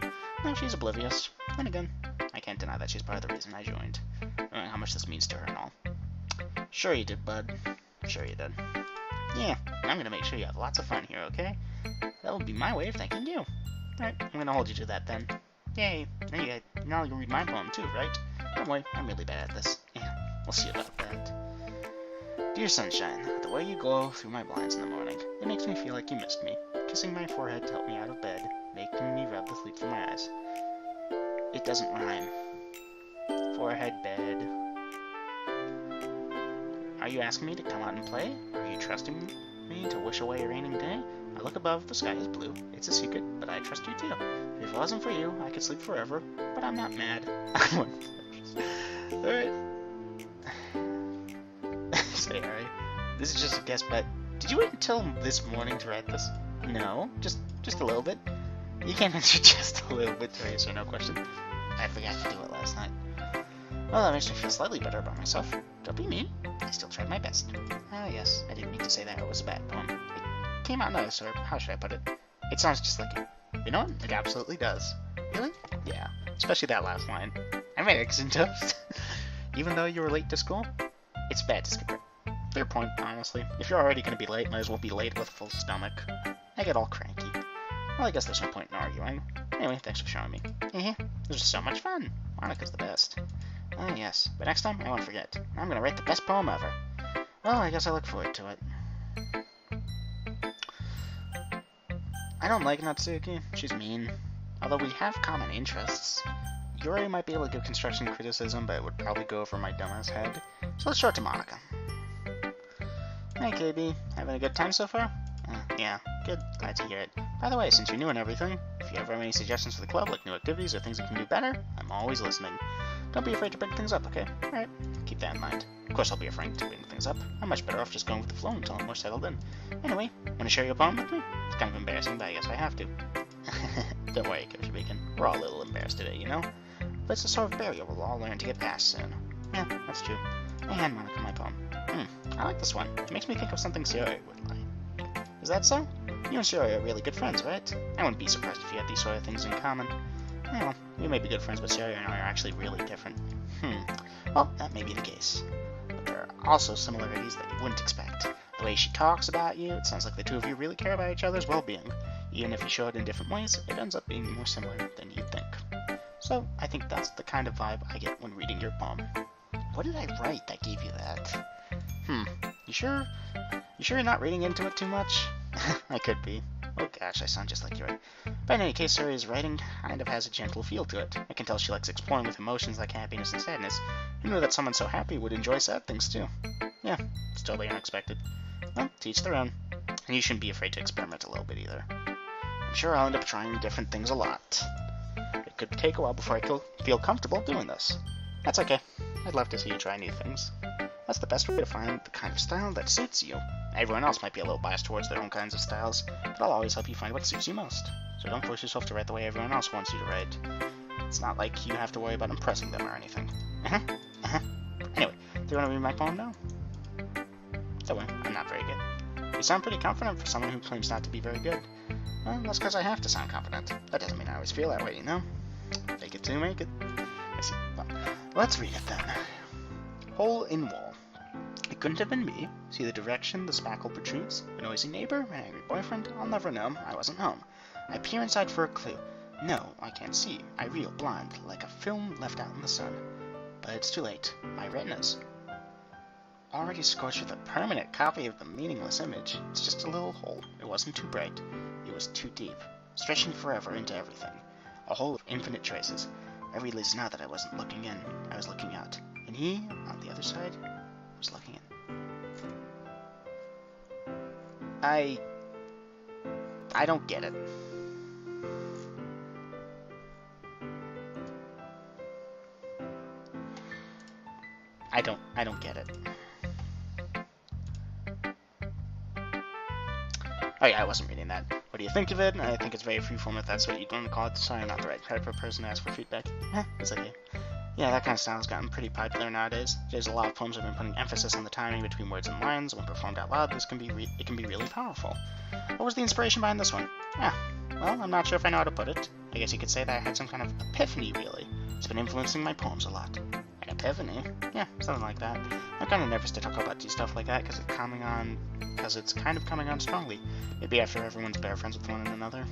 No, she's oblivious. Then again, I can't deny that she's part of the reason I joined, knowing how much this means to her and all. Sure you did, bud. Sure you did. Yeah, I'm gonna make sure you have lots of fun here, okay? That'll be my way of thanking you. Alright, I'm gonna hold you to that then. Yay. Now you'll read my poem too, right? Don't worry, I'm really bad at this. Yeah, we'll see about that. Dear sunshine, the way you glow through my blinds in the morning, it makes me feel like you missed me. Kissing my forehead to help me out of bed making me rub the sleep from my eyes. It doesn't rhyme. Forehead bed. Are you asking me to come out and play? Are you trusting me to wish away a raining day? I look above, the sky is blue. It's a secret, but I trust you too. If it wasn't for you, I could sleep forever, but I'm not mad. Alright. Say alright. This is just a guess, but did you wait until this morning to write this? No, just a little bit. You can't answer just a little bit to yes or no question. I forgot to do it last night. Well, that makes me feel slightly better about myself. Don't be mean. I still tried my best. Ah, yes, I didn't mean to say that it was a bad poem. It came out nice, or how should I put it? It sounds just like it. You know what? It absolutely does. Really? Yeah. Especially that last line. I'm eggs and toast. Even though you were late to school? It's bad to skip it. Fair point, honestly. If you're already going to be late, might as well be late with a full stomach. I get all cranky. Well, I guess there's no point in arguing. Anyway, thanks for showing me. This was so much fun. Monica's the best. Oh, yes. But next time, I won't forget. I'm gonna write the best poem ever. Well, I guess I look forward to it. I don't like Natsuki. She's mean. Although we have common interests. Yuri might be able to give construction criticism, but it would probably go over my dumbass head. So let's show it to Monica. Hey, KB. Having a good time so far? Yeah, good. Glad to hear it. By the way, since you're new and everything, if you ever have any suggestions for the club, like new activities or things we can do better, I'm always listening. Don't be afraid to bring things up, okay? Alright, keep that in mind. Of course I'll be afraid to bring things up. I'm much better off just going with the flow until I'm more settled in. Anyway, wanna share your poem with me? It's kind of embarrassing, but I guess I have to. Don't worry, Coach Bacon. We're all a little embarrassed today, you know? But it's a sort of barrier we'll all learn to get past soon. Yeah, that's true. I hand Monica my poem. I like this one. It makes me think of something Siri would like. Is that so? You and Siri are really good friends, right? I wouldn't be surprised if you had these sort of things in common. Well, we may be good friends, but Siri and I are actually really different. Well, that may be the case. But there are also similarities that you wouldn't expect. The way she talks about you, it sounds like the two of you really care about each other's well-being. Even if you show it in different ways, it ends up being more similar than you'd think. So, I think that's the kind of vibe I get when reading your poem. What did I write that gave you that? You sure you're not reading into it too much? I could be. Oh gosh, I sound just like Yuri. But in any case, Suri's writing kind of has a gentle feel to it. I can tell she likes exploring with emotions like happiness and sadness. Who knew that someone so happy would enjoy sad things too? Yeah, it's totally unexpected. Well, to each their own. And you shouldn't be afraid to experiment a little bit either. I'm sure I'll end up trying different things a lot. It could take a while before I feel comfortable doing this. That's okay. I'd love to see you try new things. That's the best way to find the kind of style that suits you. Everyone else might be a little biased towards their own kinds of styles, but I'll always help you find what suits you most. So don't force yourself to write the way everyone else wants you to write. It's not like you have to worry about impressing them or anything. Anyway, do you want to read my poem now? Don't worry, I'm not very good. You sound pretty confident for someone who claims not to be very good. Well, that's because I have to sound confident. That doesn't mean I always feel that way, you know? Fake it till you make it. I see. Well, let's read it then. Hole in wall. It couldn't have been me. See the direction the spackle protrudes? A noisy neighbor? An angry boyfriend? I'll never know. I wasn't home. I peer inside for a clue. No, I can't see. I reel blind, like a film left out in the sun. But it's too late. My retina's already scorched with a permanent copy of the meaningless image. It's just a little hole. It wasn't too bright. It was too deep, stretching forever into everything. A hole of infinite traces. I realized now that I wasn't looking in. I was looking out. And he, on the other side, was looking in. I don't get it. I don't get it. Oh yeah, I wasn't reading that. What do you think of it? I think it's very freeform if that's what you'd want to call it. Sorry, I'm not the right type of person to ask for feedback. It's okay. Yeah, that kind of style has gotten pretty popular nowadays. There's a lot of poems that have been putting emphasis on the timing between words and lines. When performed out loud, it can be really powerful. What was the inspiration behind this one? Well, I'm not sure if I know how to put it. I guess you could say that I had some kind of epiphany, really. It's been influencing my poems a lot. An epiphany? Yeah, something like that. I'm kind of nervous to talk about stuff like that because it's kind of coming on strongly. Maybe after everyone's better friends with one another.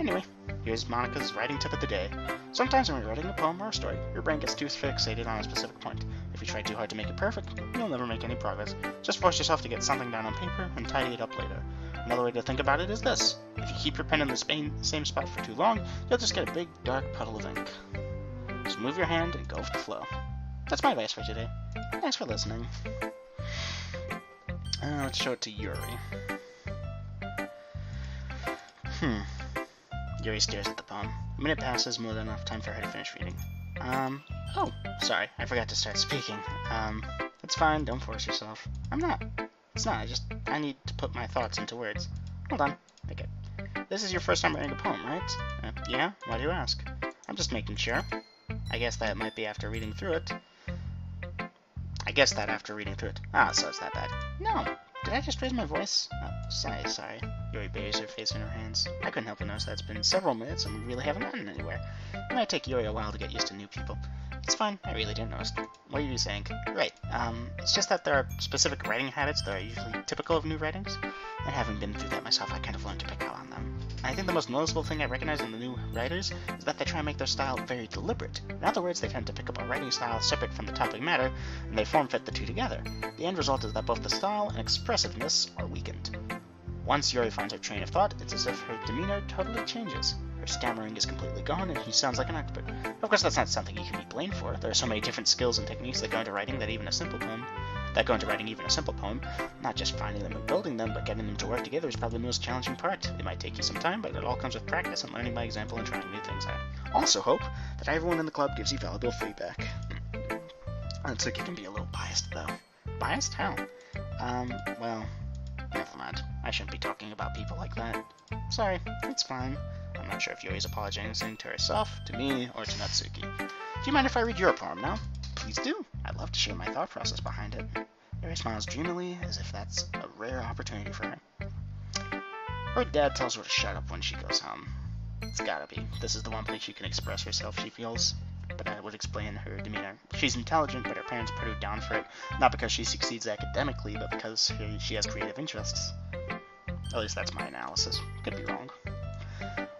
Anyway, here's Monica's writing tip of the day. Sometimes when you're writing a poem or a story, your brain gets too fixated on a specific point. If you try too hard to make it perfect, you'll never make any progress. Just force yourself to get something down on paper and tidy it up later. Another way to think about it is this. If you keep your pen in the same spot for too long, you'll just get a big, dark puddle of ink. So move your hand and go with the flow. That's my advice for today. Thanks for listening. Let's show it to Yuri. Yuri stares at the poem. A minute passes, more than enough time for her to finish reading. Oh, sorry, I forgot to start speaking. It's fine, don't force yourself. I'm not. It's not, I need to put my thoughts into words. Hold on. Okay. This is your first time writing a poem, right? Yeah? Why do you ask? I'm just making sure. I guess that might be after reading through it. Ah, so it's that bad. No! Did I just raise my voice? Oh, sorry. Yuri buries her face in her hands. I couldn't help but notice that it's been several minutes and we really haven't gotten anywhere. It might take Yuri a while to get used to new people. It's fine, I really didn't notice. What are you saying? Right, it's just that there are specific writing habits that are usually typical of new writings, and having been through that myself, I kind of learned to pick out on them. I think the most noticeable thing I recognize in the new writers is that they try and make their style very deliberate. In other words, they tend to pick up a writing style separate from the topic matter, and they form-fit the two together. The end result is that both the style and expressiveness are weakened. Once Yuri finds her train of thought, it's as if her demeanor totally changes. Her stammering is completely gone, and he sounds like an expert. Of course, that's not something you can be blamed for. There are so many different skills and techniques that go into writing even a simple poem. Not just finding them and building them, but getting them to work together is probably the most challenging part. It might take you some time, but it all comes with practice and learning by example and trying new things. I also hope that everyone in the club gives you valuable feedback. Tsuki can be a little biased, though. Biased? How? Well, never mind. I shouldn't be talking about people like that. Sorry, it's fine. I'm not sure if Yuri's apologizing to herself, to me, or to Natsuki. Do you mind if I read your poem now? Please do. I'd love to share my thought process behind it. Yuri smiles dreamily, as if that's a rare opportunity for her. Her dad tells her to shut up when she goes home. It's gotta be. This is the one place she can express herself, she feels. But that would explain her demeanor. She's intelligent, but her parents put her down for it, not because she succeeds academically, but because she has creative interests. At least that's my analysis. Could be wrong.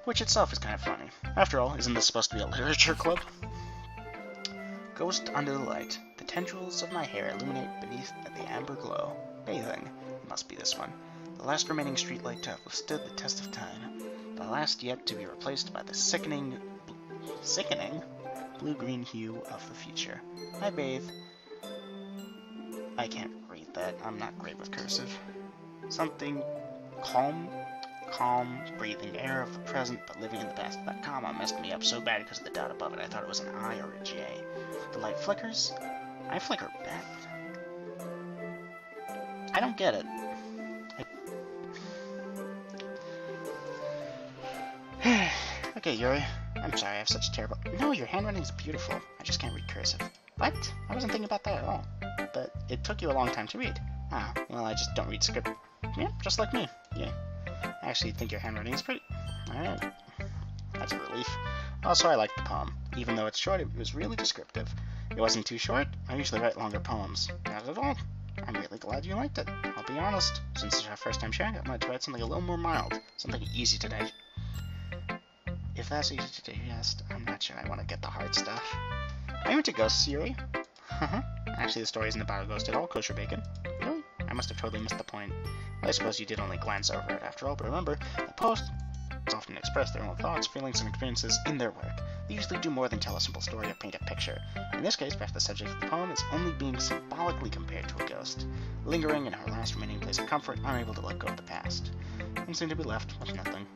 Which itself is kind of funny. After all, isn't this supposed to be a literature club? Ghost under the light. The tendrils of my hair illuminate beneath the amber glow. Bathing. It must be this one. The last remaining streetlight to have withstood the test of time. The last yet to be replaced by the sickening blue-green hue of the future. I bathe. I can't read that. I'm not great with cursive. Something calm, breathing air of the present, but living in the past. That comma messed me up so bad because of the dot above it. I thought it was an I or a J. The light flickers. I flicker back. I don't get it. Okay, Yuri. I'm sorry, I have such terrible... No, your handwriting is beautiful. I just can't read cursive. What? I wasn't thinking about that at all. But it took you a long time to read. Ah, well, I just don't read script. Yeah, just like me. Yeah. I actually think your handwriting is pretty... Alright. That's a relief. Also, I liked the poem. Even though it's short, it was really descriptive. It wasn't too short. I usually write longer poems. Not at all. I'm really glad you liked it. I'll be honest. Since it's our first time sharing, I wanted to write something a little more mild. Something easy to digest. If that's easy to digest, I'm not sure I want to get the hard stuff. Are you into ghosts, Yuri? Actually, the story isn't about a ghost at all, kosher bacon. Really? I must have totally missed the point. Well, I suppose you did only glance over it after all, but remember, the poets often express their own thoughts, feelings, and experiences in their work. They usually do more than tell a simple story or paint a picture. In this case, perhaps the subject of the poem is only being symbolically compared to a ghost, lingering in her last remaining place of comfort, unable to let go of the past, and soon to be left with nothing.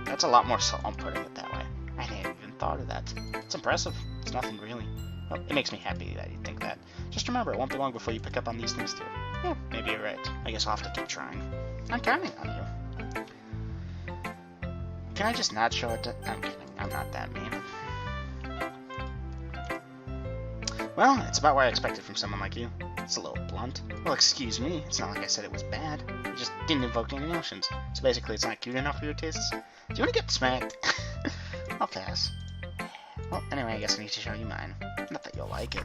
That's a lot more solemn putting it that way. I hadn't even thought of that. It's impressive. It's nothing really. Well, it makes me happy that you think that. Just remember, it won't be long before you pick up on these things too. Yeah, maybe you're right. I guess I'll have to keep trying. I'm counting on you. Can I just not show it to... I'm kidding. I'm not that mean. Well, it's about what I expected from someone like you. It's a little blunt. Well, excuse me. It's not like I said it was bad. It just didn't evoke any emotions. So basically, it's not cute enough for your tastes. Do you want to get smacked? I'll pass. Well, anyway, I guess I need to show you mine. Not that you'll like it.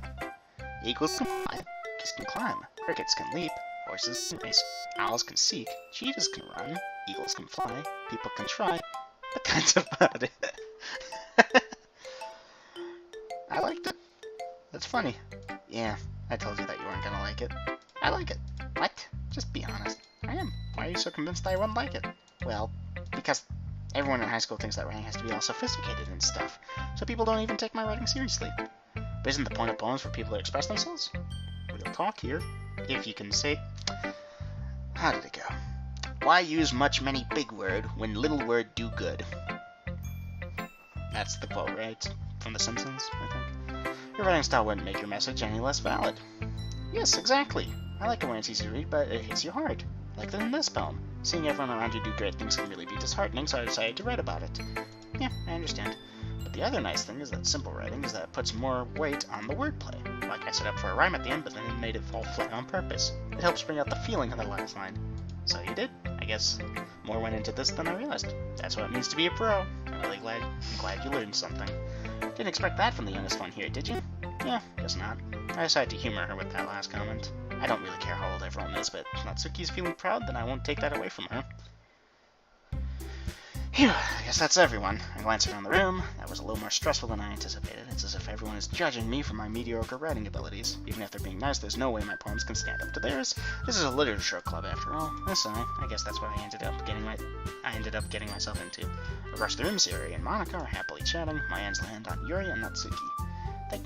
Eagles can fly, monkeys can climb, crickets can leap, horses can race, owls can seek, cheetahs can run, eagles can fly, people can try, but that's about it. I liked it. That's funny. Yeah, I told you that you weren't gonna like it. I like it. What? Just be honest. I am. Why are you so convinced that I wouldn't like it? Well, because everyone in high school thinks that writing has to be all sophisticated and stuff, so people don't even take my writing seriously. But isn't the point of poems for people to express themselves? Real talk here. If you can say... How did it go? Why use much many big word when little word do good? That's the quote, right? From The Simpsons, I think. Your writing style wouldn't make your message any less valid. Yes, exactly. I like it when it's easy to read, but it hits you hard. Like in this poem. Seeing everyone around you do great things can really be disheartening, so I decided to write about it. Yeah, I understand. But the other nice thing is that simple writing is that it puts more weight on the wordplay. Like I set up for a rhyme at the end, but then it made it fall flat on purpose. It helps bring out the feeling of the last line. So you did. I guess more went into this than I realized. That's what it means to be a pro. I'm glad you learned something. Didn't expect that from the youngest one here, did you? Yeah, guess not. I decided to humor her with that last comment. I don't really care how old everyone is, but if Natsuki's feeling proud, then I won't take that away from her. Phew, I guess that's everyone. I glanced around the room. That was a little more stressful than I anticipated. It's as if everyone is judging me for my mediocre writing abilities. Even if they're being nice, there's no way my poems can stand up to theirs. This is a literature club, after all. Listen, I guess that's what I ended up getting myself into. Across the room, Sayori and Monica are happily chatting. My hands land on Yuri and Natsuki. They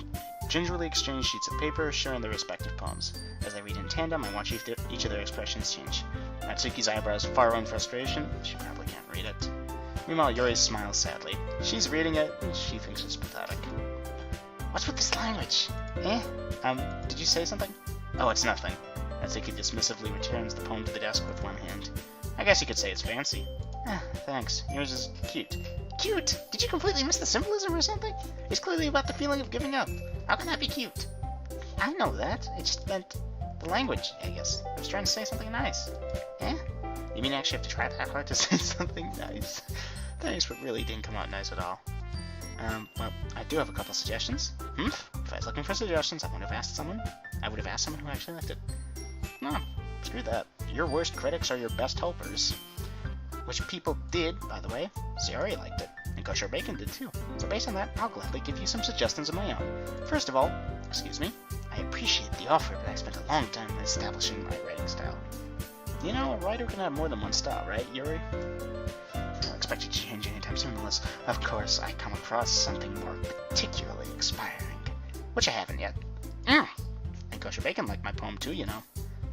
gingerly exchange sheets of paper, sharing their respective poems. As they read in tandem, I watch each of their expressions change. Natsuki's eyebrows furrow in frustration. She probably can't read it. Meanwhile, Yuri smiles sadly. She's reading it, and she thinks it's pathetic. What's with this language? Did you say something? Oh, it's nothing. Natsuki dismissively returns the poem to the desk with one hand. I guess you could say it's fancy. Thanks. Yours is cute. Cute? Did you completely miss the symbolism or something? It's clearly about the feeling of giving up. How can that be cute? I know that. It just meant the language, I guess. I was trying to say something nice. You mean I actually have to try that hard to say something nice? Thanks, but really didn't come out nice at all. Well, I do have a couple suggestions. If I was looking for suggestions, I would have asked someone who actually liked it. No, screw that. Your worst critics are your best helpers. Which people did, by the way. Sayori liked it, and Kosher Bacon did too. So based on that, I'll gladly give you some suggestions of my own. First of all, I appreciate the offer, but I spent a long time establishing my writing style. You know, a writer can have more than one style, right, Yuri? I don't expect you to change anytime soon unless, of course, I come across something more particularly inspiring. Which I haven't yet. And Kosher Bacon liked my poem too, you know.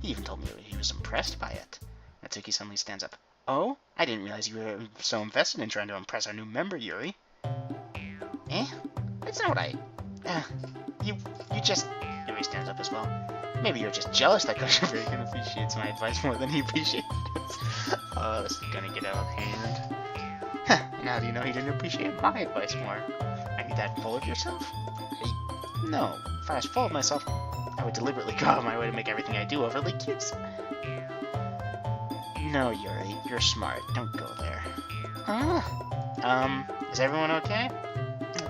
He even told me he was impressed by it. Natsuki suddenly stands up. Oh? I didn't realize you were so invested in trying to impress our new member, Yuri. That's not what I... You just... Yuri stands up as well. Maybe you're just jealous that Kosher Bacon appreciates my advice more than he appreciates it. Oh, this is gonna get out of hand. And how do you know he didn't appreciate my advice more? Are you that full of yourself? No. If I was full of myself, I would deliberately go out of my way to make everything I do overly cute. No, Yuri, you're smart. Don't go there. Is everyone okay?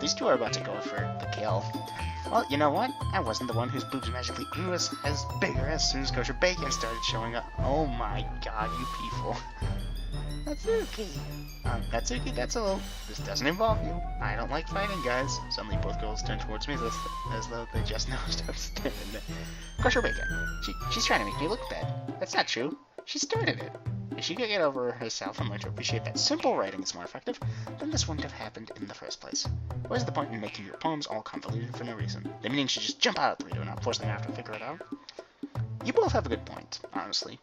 These two are about to go for the kill. Well, you know what? I wasn't the one whose boobs magically grew as bigger as soon as Kosher Bacon started showing up. Oh my god, you people. Natsuki. Natsuki, that's a little... This doesn't involve you. I don't like fighting, guys. Suddenly both girls turn towards me as though they just noticed I was standing there. Kosher Bacon. She's trying to make me look bad. That's not true. She started it. If she could get over herself and learn to appreciate that simple writing is more effective, then this wouldn't have happened in the first place. What is the point in making your poems all convoluted for no reason? The meaning should just jump out at the reader and not force them to have to figure it out. You both have a good point, honestly.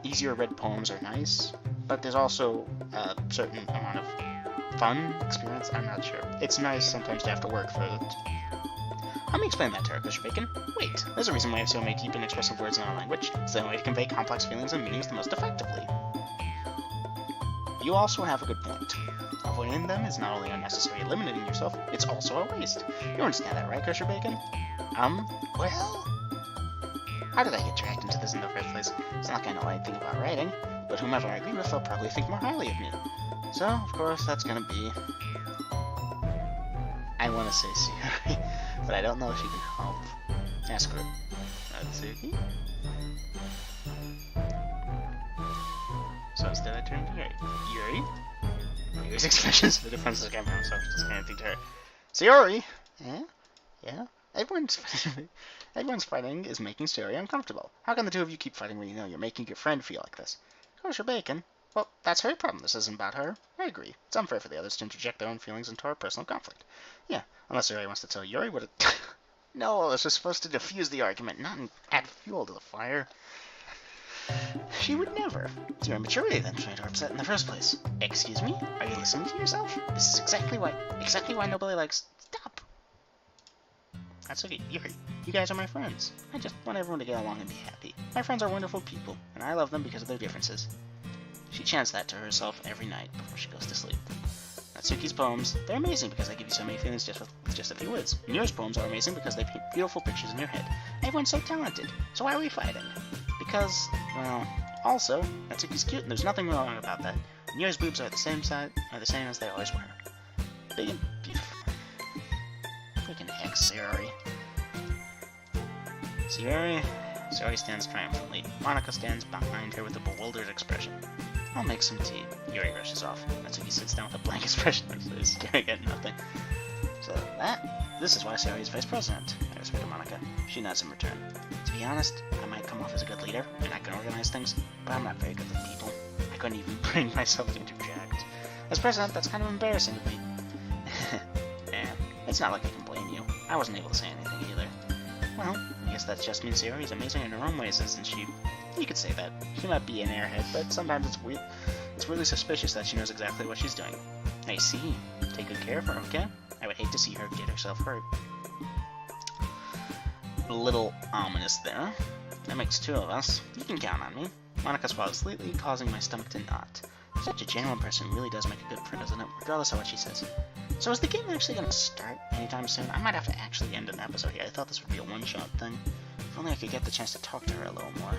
Easier read poems are nice, but there's also a certain amount of fun experience. I'm not sure. It's nice sometimes to have to work for it. Let me explain that to her, Kosher Bacon. Wait, there's a reason why I have so many deep and expressive words in our language. It's the only way to convey complex feelings and meanings the most effectively. You also have a good point. Avoiding them is not only unnecessary and limiting yourself, it's also a waste. You understand that, right, Kosher Bacon? Well... How did I get dragged into this in the first place? It's not like I know anything about writing, but whomever I agree with, they'll probably think more highly of me. So, of course, that's gonna be... I want to say Sayori, but I don't know if she can help. Ask her. Natsuki? So instead I turned to Yuri. Yuri? Yuri's expressions of defense is again, so I was just handing to her. Sayori! Yeah? Everyone's fighting is making Sayori uncomfortable. How can the two of you keep fighting when you know you're making your friend feel like this? Kosher bacon? Well, that's her problem. This isn't about her. I agree. It's unfair for the others to interject their own feelings into our personal conflict. Yeah, unless Yuri wants to tell Yuri what it... No, this was supposed to diffuse the argument, not add fuel to the fire. She would never. It's your immaturity that made her upset in the first place. Excuse me? Are you listening to yourself? This is exactly why nobody likes... Stop! That's okay, Yuri. You guys are my friends. I just want everyone to get along and be happy. My friends are wonderful people, and I love them because of their differences. She chants that to herself every night before she goes to sleep. Natsuki's poems, they're amazing because they give you so many feelings with just a few words. Miura's poems are amazing because they paint beautiful pictures in your head. Everyone's so talented. So why are we fighting? Because, well, also, Natsuki's cute and there's nothing wrong about that. Miura's boobs are the same as they always were. Big and beautiful. Freaking heck, Sayori. Sayori stands triumphantly. Monika stands behind her with a bewildered expression. I'll make some tea. Yuri rushes off. Natsuki sits down with a blank expression, staring at nothing. So this is why Sayori is vice president. I whisper to Monika. She nods in return. To be honest, I might come off as a good leader, and I can organize things, but I'm not very good with people. I couldn't even bring myself to interject. As president, that's kind of embarrassing to me. Yeah, it's not like I can blame you. I wasn't able to say anything either. Well, I guess that just means Sayori's amazing in her own ways, isn't she? You could say that. She might be an airhead, but sometimes it's really suspicious that she knows exactly what she's doing. I see. Take good care of her, okay? I would hate to see her get herself hurt. A little ominous there. That makes two of us. You can count on me. Monika swallows slightly, causing my stomach to knot. Such a genuine person really does make a good president, regardless of what she says. So is the game actually going to start anytime soon? I might have to actually end an episode here. I thought this would be a one-shot thing. If only I could get the chance to talk to her a little more.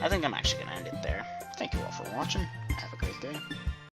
I think I'm actually going to end it there. Thank you all for watching. Have a great day.